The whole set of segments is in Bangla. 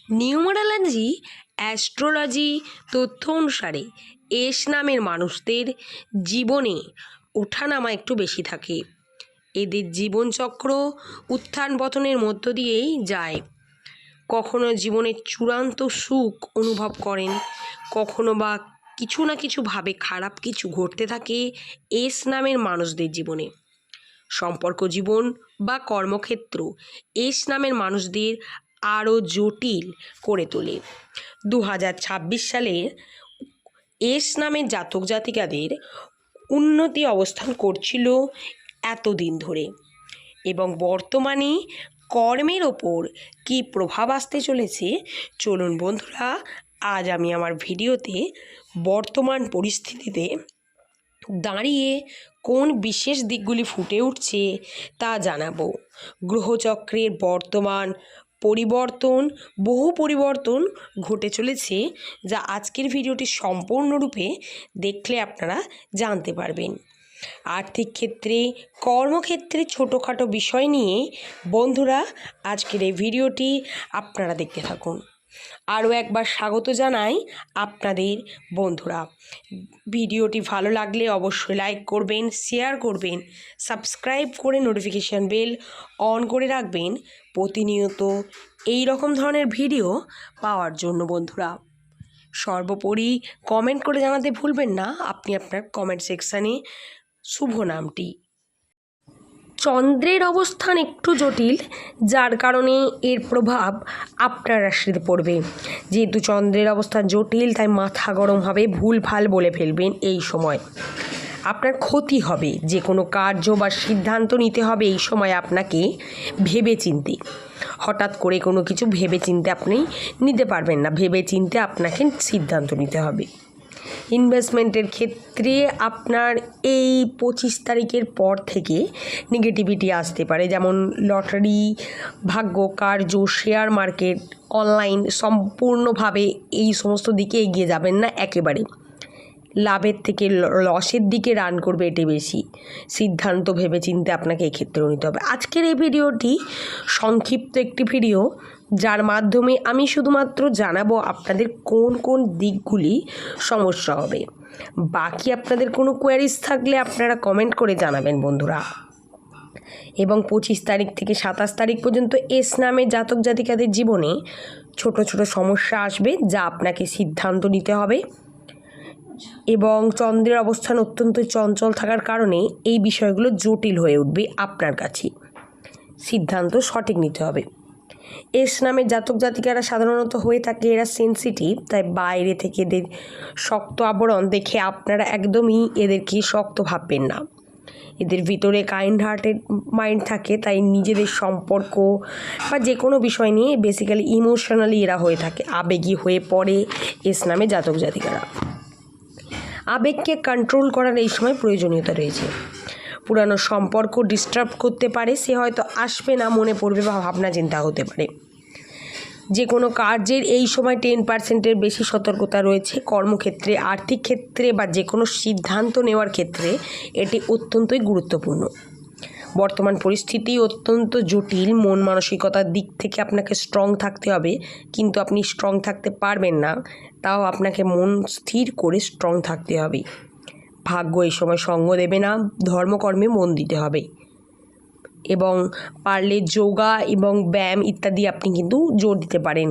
নিউমারোলজি অ্যাস্ট্রোলজি তথ্য অনুসারে এস নামের মানুষদের জীবনে ওঠানামা একটু বেশি থাকে। এদের জীবনচক্র উত্থান পতনের মধ্য দিয়েই যায়। কখনো জীবনের চূড়ান্ত সুখ অনুভব করেন, কখনো বা কিছু না কিছুভাবে খারাপ কিছু ঘটতে থাকে এস নামের মানুষদের জীবনে। সম্পর্ক জীবন বা কর্মক্ষেত্র এস নামের মানুষদের আরও জটিল করে তোলে। 2026 সালে এস নামের জাতক জাতিকাদের উন্নতি অবস্থান করছিল এতদিন ধরে, এবং বর্তমানে কর্মের ওপর কী প্রভাব আসতে চলেছে চলুন বন্ধুরা আজ আমি আমার ভিডিওতে বর্তমান পরিস্থিতিতে দাঁড়িয়ে কোন বিশেষ দিকগুলি ফুটে উঠছে তা জানাবো। গ্রহচক্রের বর্তমান বহু পরিবর্তন ঘটে চলেছে, যা আজকের ভিডিওটি সম্পূর্ণরূপে দেখলে আপনারা জানতে পারবেন। আর্থিক ক্ষেত্রে, কর্মক্ষেত্রে ছোটোখাটো বিষয় নিয়ে বন্ধুরা আজকের এই ভিডিওটি আপনারা দেখতে থাকুন। আরও একবার স্বাগত জানাই আপনাদের বন্ধুরা। ভিডিওটি ভালো লাগলে অবশ্যই লাইক করবেন, শেয়ার করবেন, সাবস্ক্রাইব করে নোটিফিকেশান বেল অন করে রাখবেন প্রতিনিয়ত এই রকম ধরনের ভিডিও পাওয়ার জন্য বন্ধুরা। সর্বোপরি কমেন্ট করে জানাতে ভুলবেন না আপনি আপনার কমেন্ট সেকশানে শুভ নামটি। চন্দ্রের অবস্থান একটু জটিল, যার কারণে এর প্রভাব আপনার রাশিতে পড়বে। যেহেতু চন্দ্রের অবস্থান জটিল, তাই মাথা গরম হবে, ভুলভাল বলে ফেলবেন। এই সময় আপনার ক্ষতি হবে, যে কোনো কার্য বা সিদ্ধান্ত নিতে হবে এই সময় আপনাকে ভেবেচিন্তে। হঠাৎ করে কোনো কিছু ভেবেচিন্তে আপনি নিতে পারবেন না, ভেবেচিন্তে আপনাকে সিদ্ধান্ত নিতে হবে। ইনভেস্টমেন্টের ক্ষেত্রে আপনার এই 25 তারিখের পর থেকে নেগেটিভিটি আসতে পারে, যেমন লটারি, ভাগ্য, কার্য, শেয়ার মার্কেট, অনলাইন, সম্পূর্ণভাবে এই সমস্ত দিকে এগিয়ে যাবেন না একেবারে। লাভের থেকে লসের দিকে রান করবে এটি বেশি। সিদ্ধান্ত ভেবেচিন্তে আপনাকে এক্ষেত্রেও নিতে হবে। আজকের এই ভিডিওটি সংক্ষিপ্ত একটি ভিডিও, যার মাধ্যমে আমি শুধুমাত্র জানাবো আপনাদের কোন কোন দিকগুলি সমস্যা হবে। বাকি আপনাদের কোনো কোয়ারিজ থাকলে আপনারা কমেন্ট করে জানাবেন বন্ধুরা। এবং 25 তারিখ থেকে 27 তারিখ পর্যন্ত এস নামের জাতক জাতিকাদের জীবনে ছোট ছোট সমস্যা আসবে, যা আপনাকে সিদ্ধান্ত নিতে হবে। এবং চন্দ্রের অবস্থান অত্যন্ত চঞ্চল থাকার কারণে এই বিষয়গুলো জটিল হয়ে উঠবে আপনার কাছে। সিদ্ধান্ত সঠিক নিতে হবে। এস নামের জাতক জাতিকারা সাধারণত হয়ে থাকে এরা সেন্সিটিভ, তাই বাইরে থেকে এদের শক্ত আবরণ দেখে আপনারা একদমই এদেরকে শক্ত ভাববেন না। এদের ভিতরে কাইন্ড হার্টেড মাইন্ড থাকে, তাই নিজেদের সম্পর্ক বা যে কোনো বিষয় নিয়ে বেসিক্যালি ইমোশনালি এরা হয়ে থাকে, আবেগী হয়ে পড়ে এস নামে জাতক জাতিকারা। আবেগকে কন্ট্রোল করার এই সময় প্রয়োজনীয়তা রয়েছে। পুরানো সম্পর্ক ডিস্টার্ব করতে পারে, সে হয়তো আসবে না, মনে পড়বে বা ভাবনা চিন্তা হতে পারে। যে কোনো কার্যের এই সময় 10%-এর বেশি সতর্কতা রয়েছে। কর্মক্ষেত্রে, আর্থিক ক্ষেত্রে বা যে কোনো সিদ্ধান্ত নেওয়ার ক্ষেত্রে এটি অত্যন্তই গুরুত্বপূর্ণ। বর্তমান পরিস্থিতি অত্যন্ত জটিল। মন মানসিকতার দিক থেকে আপনাকে স্ট্রং থাকতে হবে, কিন্তু আপনি স্ট্রং থাকতে পারবেন না, তাও আপনাকে মন স্থির করে স্ট্রং থাকতে হবে। ভাগ্য এই সময় সঙ্গ দেবে না, ধর্মকর্মে মন দিতে হবে। এবং পারলে যোগা এবং ব্যায়াম ইত্যাদি আপনি কিন্তু জোর দিতে পারেন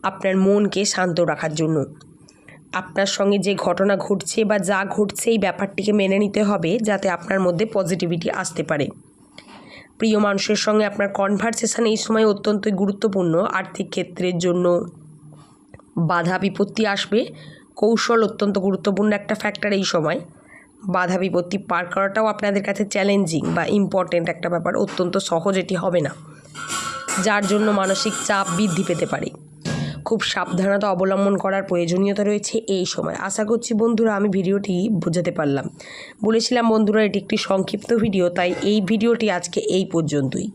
আপনার মনকে শান্ত রাখার জন্য। আপনার সঙ্গে যে ঘটনা ঘটছে বা যা ঘটছে এই ব্যাপারটিকে মেনে নিতে হবে, যাতে আপনার মধ্যে পজিটিভিটি আসতে পারে। প্রিয় মানুষের সঙ্গে আপনার কনভারসেশন এই সময় অত্যন্তই গুরুত্বপূর্ণ। আর্থিক ক্ষেত্রের জন্য বাধা বিপত্তি আসবে। কৌশল অত্যন্ত গুরুত্বপূর্ণ একটা ফ্যাক্টর এই সময়। বাধা বিপত্তি পার করাটাও আপনাদের কাছে চ্যালেঞ্জিং বা ইম্পর্টেন্ট একটা ব্যাপার, অত্যন্ত সহজ এটি হবে না, যার জন্য মানসিক চাপ বৃদ্ধি পেতে পারে। খুব সাবধানতা অবলম্বন করার প্রয়োজনীয়তা রয়েছে এই সময়। আশা করছি বন্ধুরা আমি ভিডিওটি বোঝাতে পারলাম। বলেছিলাম বন্ধুরা এটি একটি সংক্ষিপ্ত ভিডিও, তাই এই ভিডিওটি আজকে এই পর্যন্তই।